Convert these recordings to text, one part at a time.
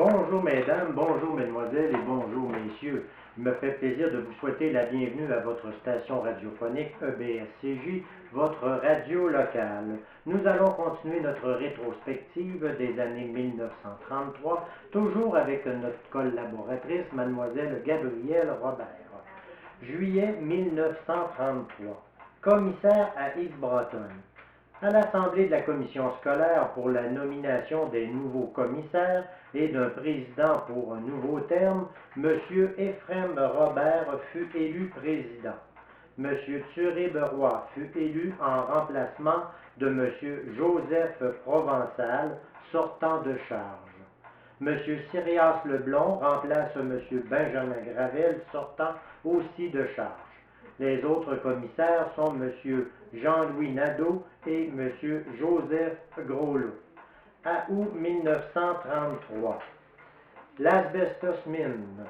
Bonjour mesdames, bonjour mesdemoiselles et bonjour messieurs. Il me fait plaisir de vous souhaiter la bienvenue à votre station radiophonique EBSCJ, votre radio locale. Nous allons continuer notre rétrospective des années 1933, toujours avec notre collaboratrice, mademoiselle Gabrielle Robert. Juillet 1933. Commissaire à East Broughton. À l'Assemblée de la Commission scolaire pour la nomination des nouveaux commissaires et d'un président pour un nouveau terme, M. Ephrem Robert fut élu président. M. Thuré-Beroy fut élu en remplacement de M. Joseph Provençal, sortant de charge. M. Cyrias Leblond remplace M. Benjamin Gravel, sortant aussi de charge. Les autres commissaires sont M. Jean-Louis Nadeau et M. Joseph Groslot. À août 1933, l'Asbestos Mine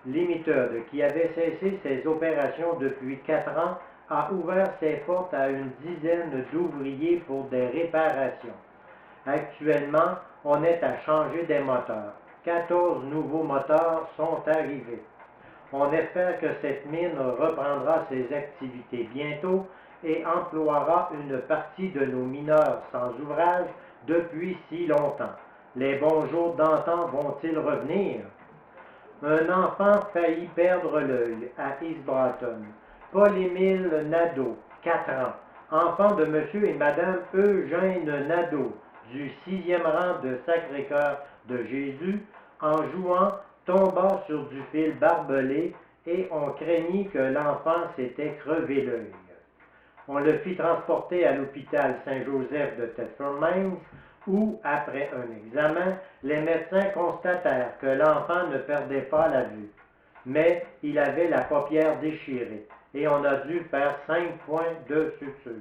Limited, qui avait cessé ses opérations depuis 4 ans, a ouvert ses portes à une dizaine d'ouvriers pour des réparations. Actuellement, on est à changer des moteurs. 14 nouveaux moteurs sont arrivés. On espère que cette mine reprendra ses activités bientôt et emploiera une partie de nos mineurs sans ouvrage depuis si longtemps. Les bons jours d'antan vont-ils revenir? Un enfant faillit perdre l'œil à East Broughton. Paul-Émile Nadeau, 4 ans, enfant de M. et Mme Eugène Nadeau, du 6e rang de Sacré-Cœur de Jésus, en jouant, tomba sur du fil barbelé et on craignit que l'enfant s'était crevé l'œil. On le fit transporter à l'hôpital Saint-Joseph de Thetford Mines où, après un examen, les médecins constatèrent que l'enfant ne perdait pas la vue, mais il avait la paupière déchirée et on a dû faire 5 points de suture.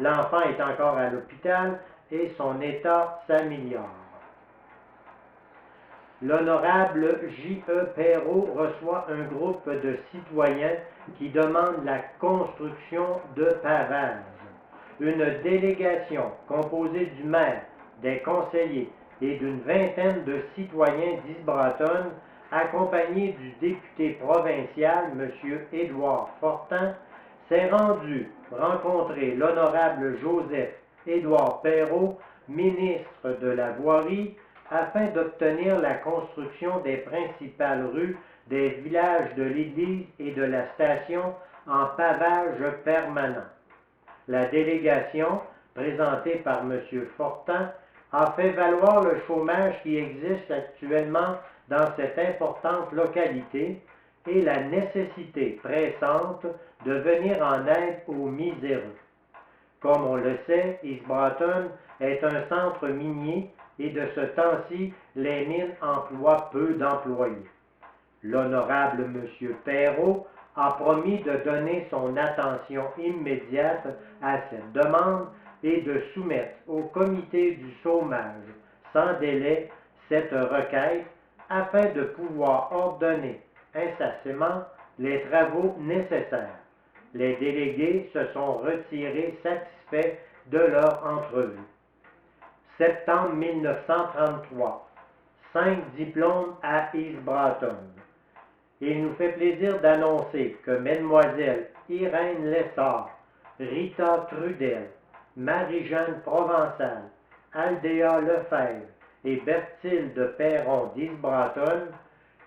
L'enfant est encore à l'hôpital et son état s'améliore. L'honorable J.E. Perrault reçoit un groupe de citoyens qui demandent la construction de pavages. Une délégation composée du maire, des conseillers et d'une vingtaine de citoyens d'East Broughton, accompagnée du député provincial, M. Édouard Fortin, s'est rendu rencontrer l'honorable Joseph-Édouard Perrault, ministre de la Voirie, afin d'obtenir la construction des principales rues des villages de l'église et de la station en pavage permanent. La délégation, présentée par M. Fortin, a fait valoir le chômage qui existe actuellement dans cette importante localité et la nécessité pressante de venir en aide aux miséreux. Comme on le sait, East Broughton est un centre minier et de ce temps-ci, les mines emploient peu d'employés. L'honorable M. Perrault a promis de donner son attention immédiate à cette demande et de soumettre au comité du chômage sans délai cette requête afin de pouvoir ordonner incessamment les travaux nécessaires. Les délégués se sont retirés satisfaits de leur entrevue. Septembre 1933. 5 diplômes à East Broughton. Il nous fait plaisir d'annoncer que Mesdemoiselles Irène Lessard, Rita Trudel, Marie-Jeanne Provençal, Aldéa Lefebvre et Berthilde Perron d'East Broughton,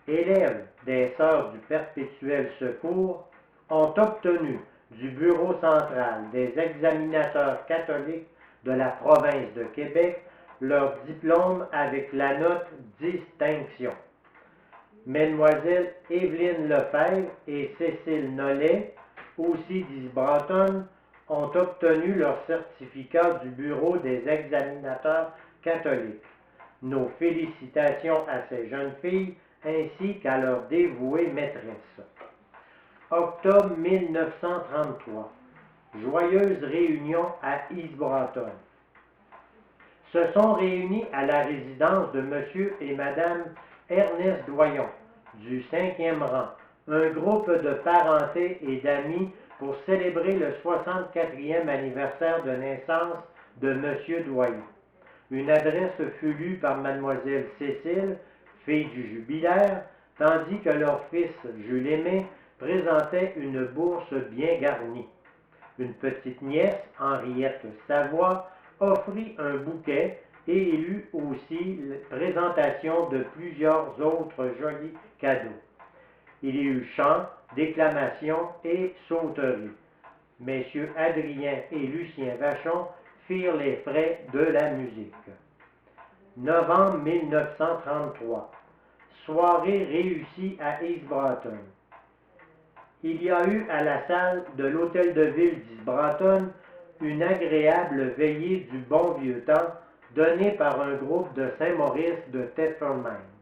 élèves des Sœurs du Perpétuel Secours, ont obtenu du Bureau central des examinateurs catholiques de la province de Québec leur diplôme avec la note distinction. Mesdemoiselles Évelyne Lefebvre et Cécile Nollet, aussi d'East Broughton, ont obtenu leur certificat du Bureau des examinateurs catholiques. Nos félicitations à ces jeunes filles ainsi qu'à leur dévouée maîtresse. Octobre 1933. Joyeuse réunion à East Broughton. Se sont réunis à la résidence de M. et Mme Ernest Doyon, du 5e rang, un groupe de parenté et d'amis pour célébrer le 64e anniversaire de naissance de M. Doyon. Une adresse fut lue par Mlle Cécile fille du jubilaire, tandis que leur fils Jules Aimé présentait une bourse bien garnie. Une petite nièce, Henriette Savoie, offrit un bouquet et il eut aussi la présentation de plusieurs autres jolis cadeaux. Il y eut chant, déclamation et sauterie. Messieurs Adrien et Lucien Vachon firent les frais de la musique. Novembre 1933. Soirée réussie à East Broughton. Il y a eu à la salle de l'Hôtel de Ville d'East Broughton une agréable veillée du bon vieux temps donnée par un groupe de Saint-Maurice de Thetford Mines.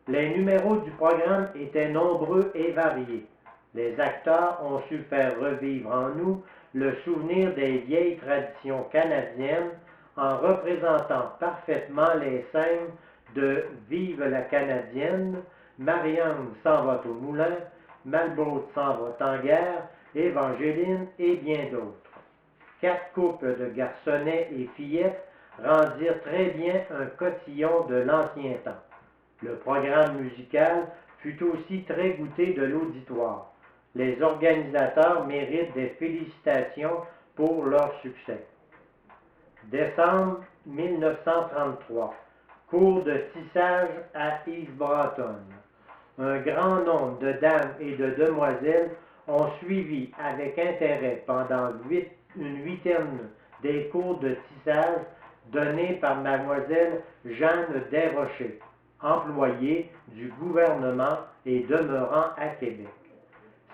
Les numéros du programme étaient nombreux et variés. Les acteurs ont su faire revivre en nous le souvenir des vieilles traditions canadiennes en représentant parfaitement les scènes de Vive la Canadienne, Marianne s'en va au moulin, Malbrook s'en va en guerre, Évangéline et bien d'autres. 4 couples de garçonnets et fillettes rendirent très bien un cotillon de l'ancien temps. Le programme musical fut aussi très goûté de l'auditoire. Les organisateurs méritent des félicitations pour leur succès. Décembre 1933. Cours de tissage à East Broughton. Un grand nombre de dames et de demoiselles ont suivi avec intérêt pendant une huitaine des cours de tissage donnés par mademoiselle Jeanne Desrochers, employée du gouvernement et demeurant à Québec.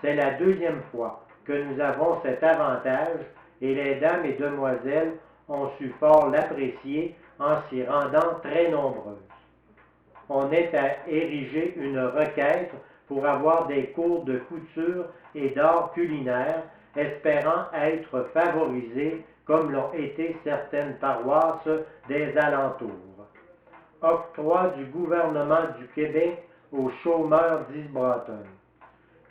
C'est la deuxième fois que nous avons cet avantage et les dames et demoiselles ont su fort l'apprécier en s'y rendant très nombreuses. On est à ériger une requête pour avoir des cours de couture et d'art culinaire, espérant être favorisés comme l'ont été certaines paroisses des alentours. Octroi du gouvernement du Québec aux chômeurs d'East Broughton.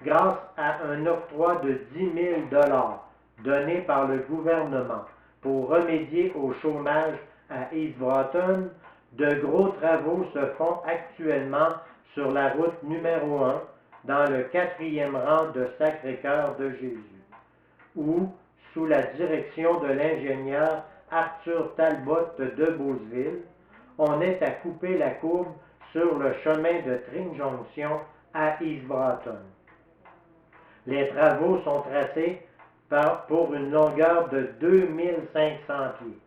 Grâce à un octroi de 10 000 $ donné par le gouvernement pour remédier au chômage à East Broughton, de gros travaux se font actuellement sur la route numéro 1 dans le 4e rang de Sacré-Cœur de Jésus, où, sous la direction de l'ingénieur Arthur Talbot de Beauceville, on est à couper la courbe sur le chemin de Tring-Jonction à East Broughton. Les travaux sont tracés pour une longueur de 2500 pieds.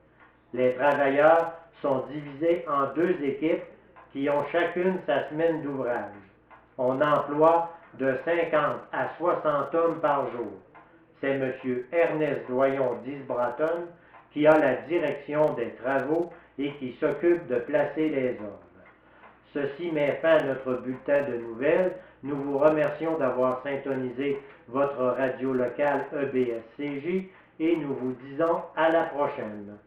Les travailleurs sont divisés en 2 équipes qui ont chacune sa semaine d'ouvrage. On emploie de 50 à 60 hommes par jour. C'est M. Ernest Doyon d'East Broughton qui a la direction des travaux et qui s'occupe de placer les ordres. Ceci met fin à notre bulletin de nouvelles. Nous vous remercions d'avoir syntonisé votre radio locale EBSCJ et nous vous disons à la prochaine.